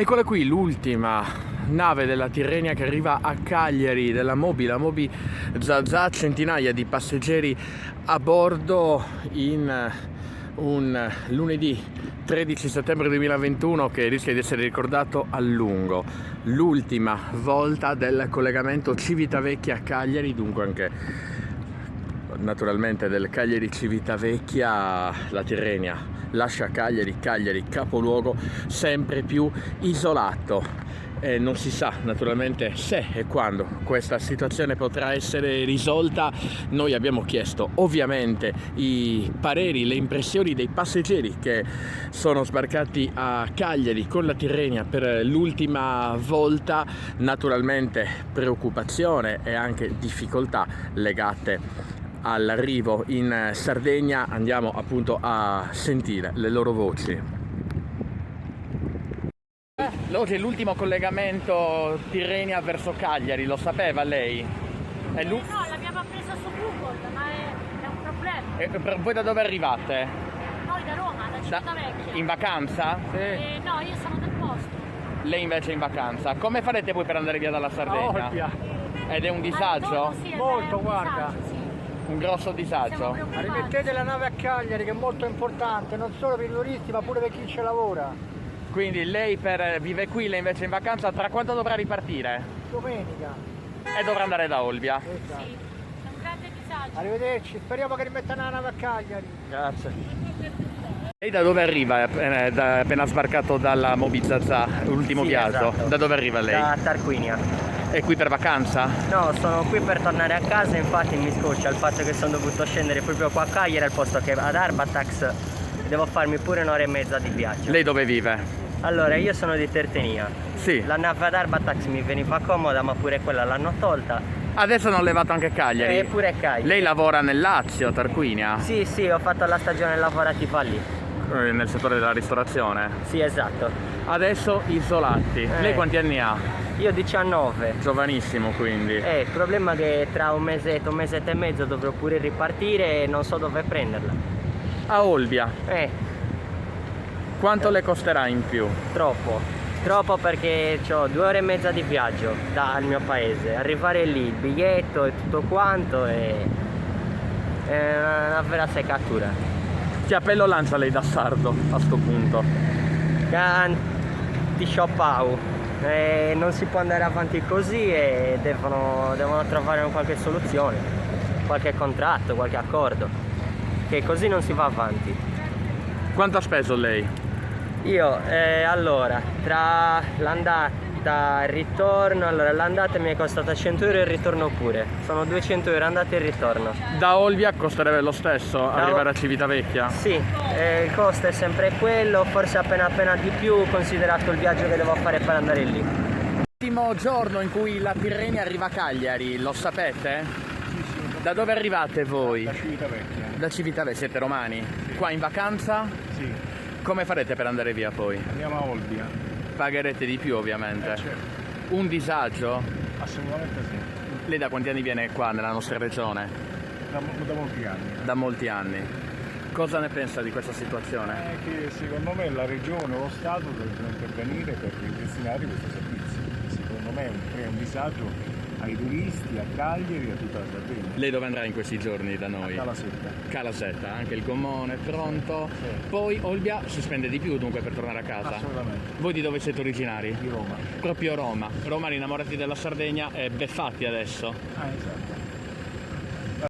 Eccola qui l'ultima nave della Tirrenia che arriva a Cagliari, della Moby, la Moby Zazà, centinaia di passeggeri a bordo in un lunedì 13 settembre 2021 che rischia di essere ricordato a lungo. L'ultima volta del collegamento Civitavecchia-Cagliari, dunque anche naturalmente del Cagliari-Civitavecchia. La Tirrenia lascia Cagliari capoluogo sempre più isolato. Non si sa naturalmente se e quando questa situazione potrà essere risolta. Noi abbiamo chiesto ovviamente i pareri, le impressioni dei passeggeri che sono sbarcati a Cagliari con la Tirrenia per l'ultima volta. Naturalmente preoccupazione e anche difficoltà legate all'arrivo in Sardegna. Andiamo appunto a sentire le loro voci. Oggi è l'ultimo collegamento Tirrenia verso Cagliari, lo sapeva lei? No, l'abbiamo presa su Google, ma è un problema. Voi da dove arrivate? Noi da Roma, da Civitavecchia. In vacanza? Sì. No, io sono del posto. Lei invece è in vacanza. Come farete voi per andare via dalla Sardegna? Olbia. Ed è un disagio? Sì, Molto, un guarda. disagio, sì. Un grosso disagio? Rimettete la nave a Cagliari, che è molto importante, non solo per i turisti ma pure per chi ci lavora. Quindi lei vive qui, lei invece è in vacanza. Tra quanto dovrà ripartire? Domenica. E dovrà andare da Olbia. Esatto. Sì, è un grande disagio. Arrivederci, speriamo che rimettano la nave a Cagliari. Grazie. Lei da dove arriva? È appena sbarcato dalla Moby Zazà, l'ultimo Sì, viaggio. esatto. Da dove arriva lei? Da Tarquinia. È qui per vacanza? No, sono qui per tornare a casa, infatti mi scoccia il fatto che sono dovuto scendere proprio qua a Cagliari al posto che ad Arbatax devo farmi pure un'ora e mezza di viaggio. Lei dove vive? Allora, io sono di Tertenia. Sì. La nave ad Arbatax mi veniva comoda, ma pure quella l'hanno tolta. Adesso hanno levato anche Cagliari. E pure Cagliari. Lei lavora nel Lazio, a Tarquinia? Sì, sì, ho fatto la stagione lavorativa lì. Nel settore della ristorazione. Sì, esatto. Adesso isolati. Lei quanti anni ha? Io 19. Giovanissimo quindi. Il problema è che tra un mesetto e mezzo dovrò pure ripartire e non so dove prenderla. A Olbia. Quanto le costerà in più? Troppo perché ho 2 ore e mezza di viaggio dal mio paese. Arrivare lì, il biglietto e tutto quanto è una vera seccatura. Che appello lancia lei da sardo a sto punto? Ti sciopau. Non si può andare avanti così e devono trovare qualche soluzione, qualche contratto, qualche accordo, che così non si va avanti. Quanto ha speso lei? Io allora tra l'andata e il ritorno, allora l'andata mi è costata 100 euro e il ritorno pure, sono 200 euro andata e ritorno. Da Olbia costerebbe lo stesso arrivare a Civitavecchia? Sì, il costo è sempre quello, forse appena di più considerato il viaggio che devo fare per andare lì. L'ultimo giorno in cui la Tirrenia arriva a Cagliari, lo sapete? Sì. Da dove arrivate voi? Da Civitavecchia. Da Civitavecchia, siete romani? Sì. Qua in vacanza? Sì. Come farete per andare via poi? Andiamo a Olbia. Pagherete di più ovviamente. Certo. Un disagio? Assolutamente sì. Lei da quanti anni viene qua nella nostra regione? Da molti anni. Da molti anni. Cosa ne pensa di questa situazione? È che secondo me la regione o lo Stato devono intervenire per ripristinare questo servizio. Secondo me è un disagio ai turisti, a Cagliari e a tutta la Sardegna. Lei dove andrà in questi giorni da noi? Calasetta. Calasetta, anche il gommone pronto. Sì. Poi Olbia si spende di più dunque per tornare a casa? Assolutamente. Voi di dove siete originari? Di Roma. Proprio Roma. Roma innamorati della Sardegna e beffati adesso. Esatto.